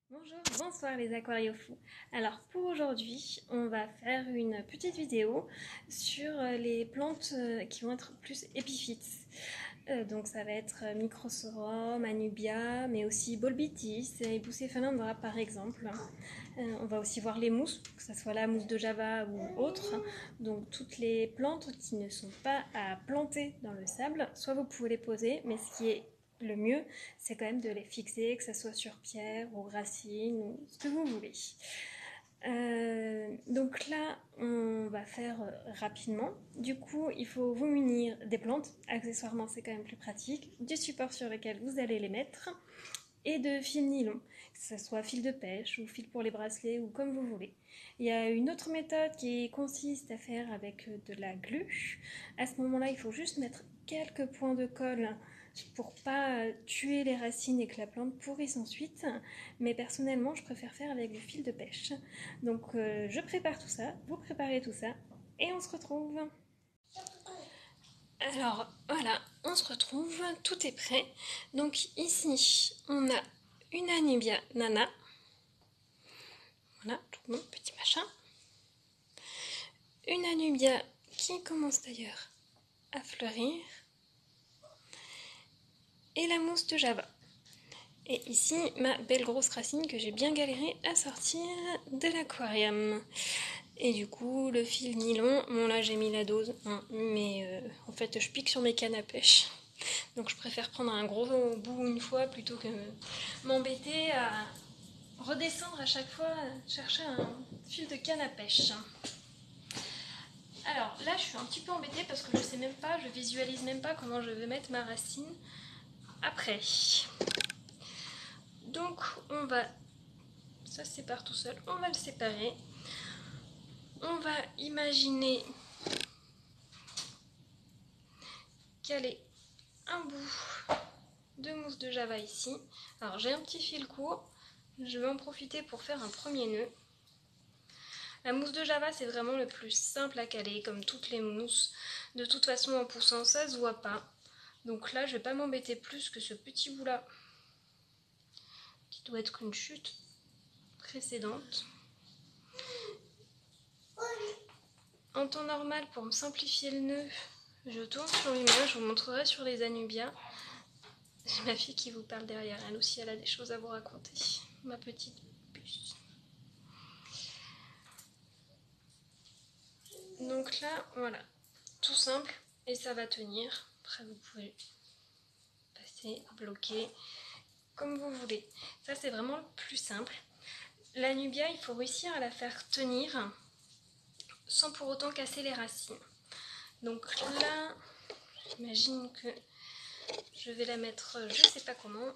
Bonjour, bonsoir les aquariophiles. Alors pour aujourd'hui, on va faire une petite vidéo sur les plantes qui vont être plus épiphytes. Donc ça va être Microsorum, Anubia, mais aussi Bolbitis et Bucephalandra par exemple. On va aussi voir les mousses, que ce soit la mousse de Java ou autre. Donc toutes les plantes qui ne sont pas à planter dans le sable, soit vous pouvez les poser, mais ce qui est le mieux, c'est quand même de les fixer, que ce soit sur pierre ou racines ou ce que vous voulez. Donc là, on va faire rapidement. Du coup, il faut vous munir des plantes. Accessoirement, c'est quand même plus pratique. Du support sur lequel vous allez les mettre et de fil nylon, que ce soit fil de pêche ou fil pour les bracelets ou comme vous voulez. Il y a une autre méthode qui consiste à faire avec de la glu. À ce moment-là, il faut juste mettre quelques points de colle pour pas tuer les racines et que la plante pourrisse ensuite. Mais personnellement, je préfère faire avec du fil de pêche. Donc je prépare tout ça, vous préparez tout ça et on se retrouve. Alors voilà, on se retrouve, tout est prêt. Donc ici, on a une Anubia nana. Voilà, tout mon petit machin. Une Anubia qui commence d'ailleurs à fleurir. Et la mousse de Java. Et ici, ma belle grosse racine que j'ai bien galéré à sortir de l'aquarium. Et du coup, le fil nylon, bon là j'ai mis la dose, hein, mais en fait je pique sur mes cannes à pêche. Donc je préfère prendre un gros bout une fois plutôt que m'embêter à redescendre à chaque fois, chercher un fil de canne à pêche. Alors là je suis un petit peu embêtée parce que je sais même pas, je visualise même pas comment je vais mettre ma racine après. Donc on va, ça se sépare tout seul, on va le séparer. On va imaginer caler un bout de mousse de Java ici. Alors j'ai un petit fil court, je vais en profiter pour faire un premier nœud. La mousse de Java c'est vraiment le plus simple à caler, comme toutes les mousses. De toute façon en poussant ça se voit pas. Donc là je vais pas m'embêter plus que ce petit bout là, qui doit être une chute précédente. En temps normal, pour me simplifier le nœud, je tourne sur l'image, je vous montrerai sur les Anubias. J'ai ma fille qui vous parle derrière, elle aussi elle a des choses à vous raconter. Ma petite puce. Donc là, voilà, tout simple et ça va tenir. Après vous pouvez passer, bloquer, comme vous voulez. Ça c'est vraiment le plus simple. La nubia, il faut réussir à la faire tenir sans pour autant casser les racines. Donc là, j'imagine que je vais la mettre, je sais pas comment,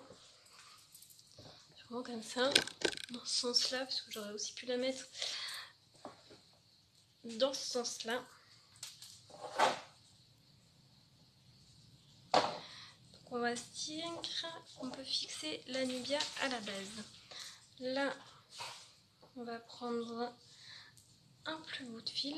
sûrement comme ça, dans ce sens-là, parce que j'aurais aussi pu la mettre dans ce sens-là. On va se dire qu'on peut fixer la nubia à la base. Là, on va prendre un plus bout de fil.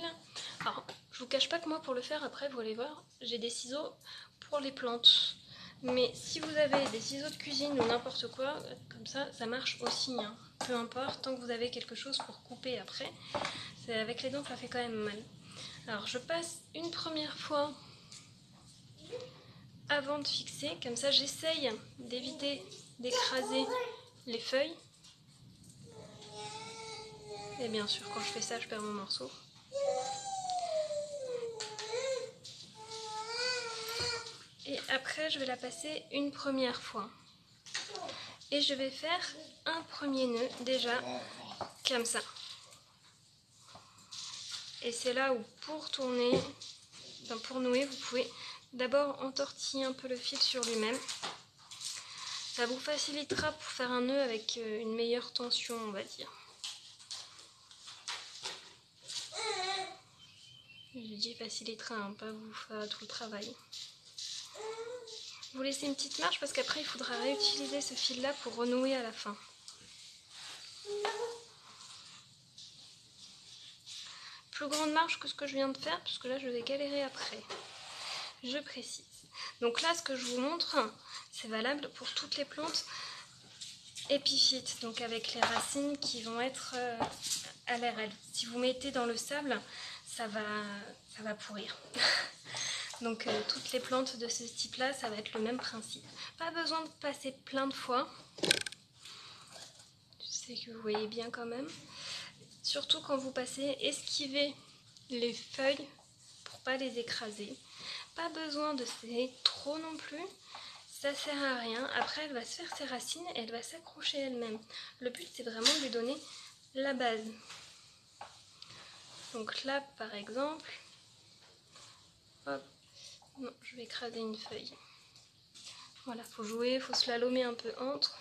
Alors, je vous cache pas que moi, pour le faire, après, vous allez voir, j'ai des ciseaux pour les plantes. Mais si vous avez des ciseaux de cuisine ou n'importe quoi, comme ça marche aussi. Hein. Peu importe, tant que vous avez quelque chose pour couper après, avec les dents, ça fait quand même mal. Alors, je passe une première fois avant de fixer, comme ça j'essaye d'éviter d'écraser les feuilles. Et bien sûr quand je fais ça je perds mon morceau. Et après je vais la passer une première fois. Et je vais faire un premier nœud déjà comme ça. Et c'est là où pour tourner, enfin pour nouer, vous pouvez d'abord entortiller un peu le fil sur lui-même. Ça vous facilitera pour faire un nœud avec une meilleure tension, on va dire. Je dis facilitera, hein, pas vous fera tout le travail. Vous laissez une petite marge parce qu'après il faudra réutiliser ce fil là pour renouer à la fin. Plus grande marge que ce que je viens de faire parce que là je vais galérer après. Je précise. Donc là ce que je vous montre c'est valable pour toutes les plantes épiphyte, donc avec les racines qui vont être à l'air libre. Si vous mettez dans le sable, ça va pourrir. Donc toutes les plantes de ce type-là, ça va être le même principe. Pas besoin de passer plein de fois. Je sais que vous voyez bien quand même. Surtout quand vous passez, esquivez les feuilles pour pas les écraser. Pas besoin de serrer trop non plus. Ça sert à rien. Après, elle va se faire ses racines et elle va s'accrocher elle-même. Le but, c'est vraiment de lui donner la base. Donc là, par exemple, hop, non, je vais écraser une feuille. Voilà, faut jouer, faut slalomer un peu entre.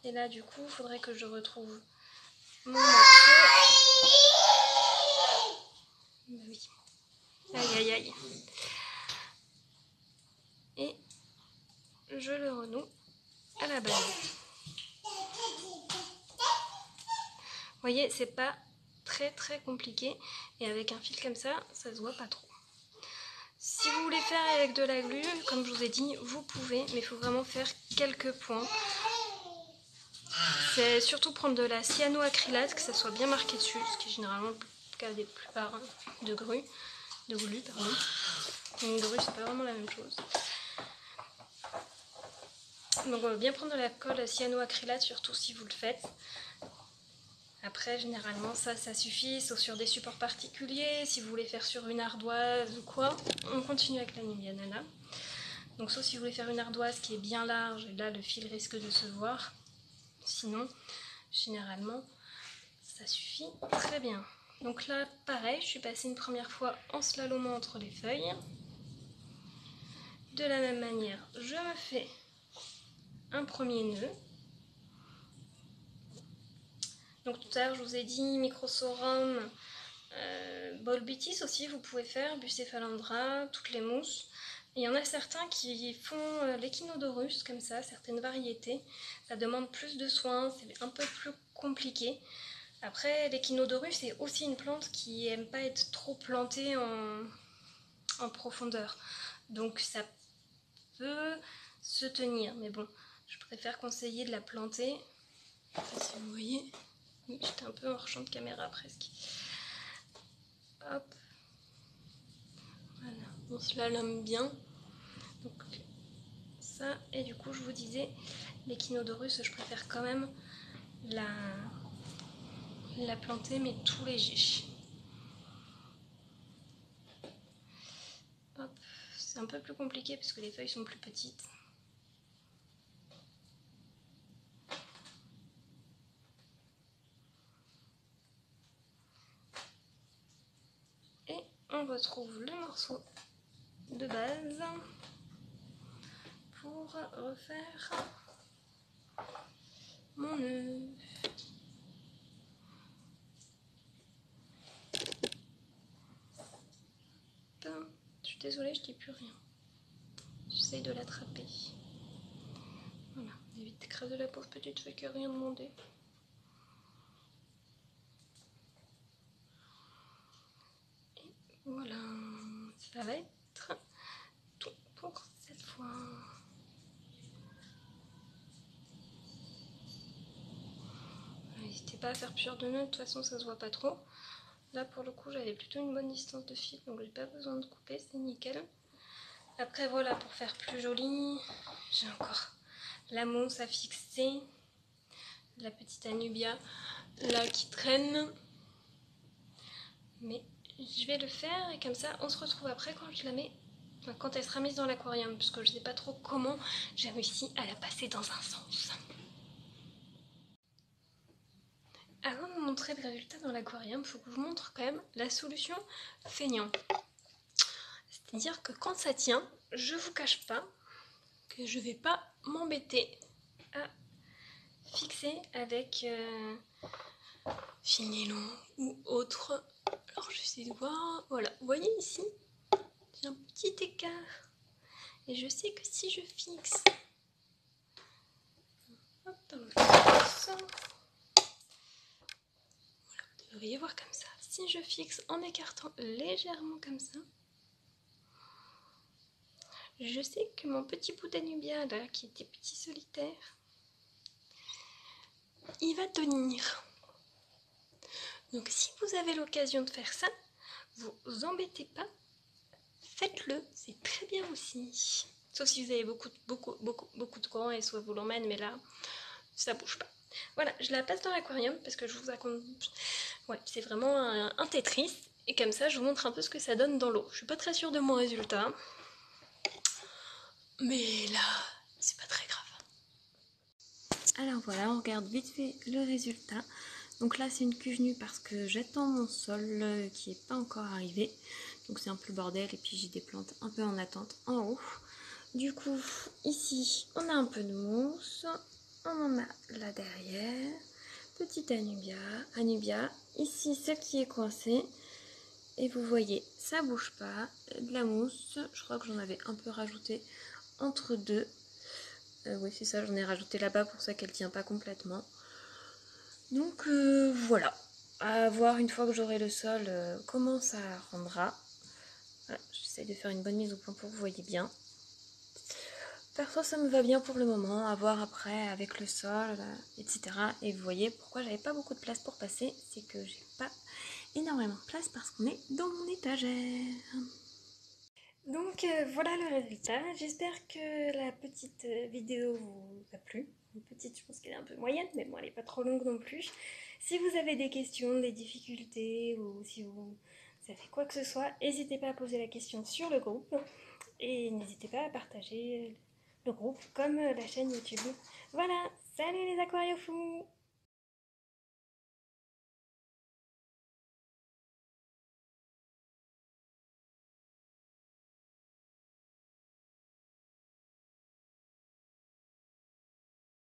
Et là, du coup, il faudrait que je retrouve mon morceau. Oui. Aïe, aïe, aïe. Et je le renoue à la base. Vous voyez, c'est pas très compliqué. Et avec un fil comme ça, ça se voit pas trop. Si vous voulez faire avec de la glu, comme je vous ai dit, vous pouvez, mais il faut vraiment faire quelques points. C'est surtout prendre de la cyanoacrylate, que ça soit bien marqué dessus, ce qui est généralement le cas des plupart de glu, pardon. Une grue, c'est pas vraiment la même chose. Donc on va bien prendre de la colle cyanoacrylate, surtout si vous le faites. Après, généralement, ça suffit, sauf sur des supports particuliers. Si vous voulez faire sur une ardoise ou quoi, on continue avec la Nubianana. Donc sauf si vous voulez faire une ardoise qui est bien large, et là le fil risque de se voir. Sinon, généralement, ça suffit très bien. Donc là, pareil, je suis passée une première fois en slalomant entre les feuilles. De la même manière, je me fais un premier nœud. Donc tout à l'heure, je vous ai dit Microsorum, Bolbitis aussi, vous pouvez faire, Bucephalandra, toutes les mousses. Il y en a certains qui font l'Echinodorus, comme ça, certaines variétés. Ça demande plus de soins, c'est un peu plus compliqué. Après, l'Echinodorus est aussi une plante qui n'aime pas être trop plantée en profondeur. Donc ça peut se tenir, mais bon, je préfère conseiller de la planter. Si vous voyez, oui, j'étais un peu hors champ de caméra presque. Hop, voilà, on slalome bien. Donc ça, et du coup je vous disais, l'Echinodorus, je préfère quand même la planter, mais tout léger. Hop, c'est un peu plus compliqué parce que les feuilles sont plus petites. Et on retrouve le morceau de base pour refaire mon nœud. Je suis désolée, je dis plus rien. J'essaye de l'attraper. Voilà, évite d'écraser la pauvre petite feuille qui n'a rien demandé. Et voilà, ça va être tout pour cette fois. N'hésitez pas à faire plusieurs de nœuds, de toute façon ça se voit pas trop. Là pour le coup j'avais plutôt une bonne distance de fil, donc j'ai pas besoin de couper, c'est nickel. Après voilà, pour faire plus joli, j'ai encore la mousse à fixer, la petite Anubia là qui traîne. Mais je vais le faire et comme ça on se retrouve après quand je la mets, quand elle sera mise dans l'aquarium, parce que je sais pas trop comment j'ai réussi à la passer dans un sens. Avant de vous montrer le résultat dans l'aquarium, il faut que je vous montre quand même la solution feignant. C'est-à-dire que quand ça tient, je vous cache pas que je vais pas m'embêter à fixer avec fil nylon ou autre. Alors je vais essayer de voir, voilà, vous voyez ici, j'ai un petit écart. Et je sais que si je fixe, hop, dans le sens, voilà, vous devriez voir comme ça. Si je fixe en écartant légèrement comme ça, je sais que mon petit bout d'Anubia là, qui était petit solitaire, il va tenir. Donc si vous avez l'occasion de faire ça, vous embêtez pas, faites-le, c'est très bien aussi. Sauf si vous avez beaucoup de courant et soit vous l'emmène, mais là, ça bouge pas. Voilà, je la passe dans l'aquarium parce que je vous raconte... Ouais, c'est vraiment un Tetris. Et comme ça, je vous montre un peu ce que ça donne dans l'eau. Je suis pas très sûre de mon résultat. Mais là, c'est pas très grave. Alors voilà, on regarde vite fait le résultat. Donc là, c'est une cuve nue parce que j'attends mon sol qui n'est pas encore arrivé. Donc c'est un peu le bordel et puis j'ai des plantes un peu en attente en haut. Du coup, ici, on a un peu de mousse. On en a là derrière. Petite Anubia. Ici, celle qui est coincée. Et vous voyez, ça bouge pas. De la mousse, je crois que j'en avais un peu rajouté entre deux. Oui, c'est ça, j'en ai rajouté là-bas pour ça qu'elle tient pas complètement. Donc voilà, à voir une fois que j'aurai le sol comment ça rendra. Voilà, j'essaie de faire une bonne mise au point pour que vous voyez bien. Perso, ça me va bien pour le moment, à voir après avec le sol, etc. Et vous voyez pourquoi j'avais pas beaucoup de place pour passer, c'est que j'ai pas énormément de place parce qu'on est dans mon étagère. Donc voilà le résultat, j'espère que la petite vidéo vous a plu. Une petite, je pense qu'elle est un peu moyenne, mais bon, elle n'est pas trop longue non plus. Si vous avez des questions, des difficultés, ou si vous savez quoi que ce soit, n'hésitez pas à poser la question sur le groupe. Et n'hésitez pas à partager le groupe comme la chaîne YouTube. Voilà, salut les aquariophiles!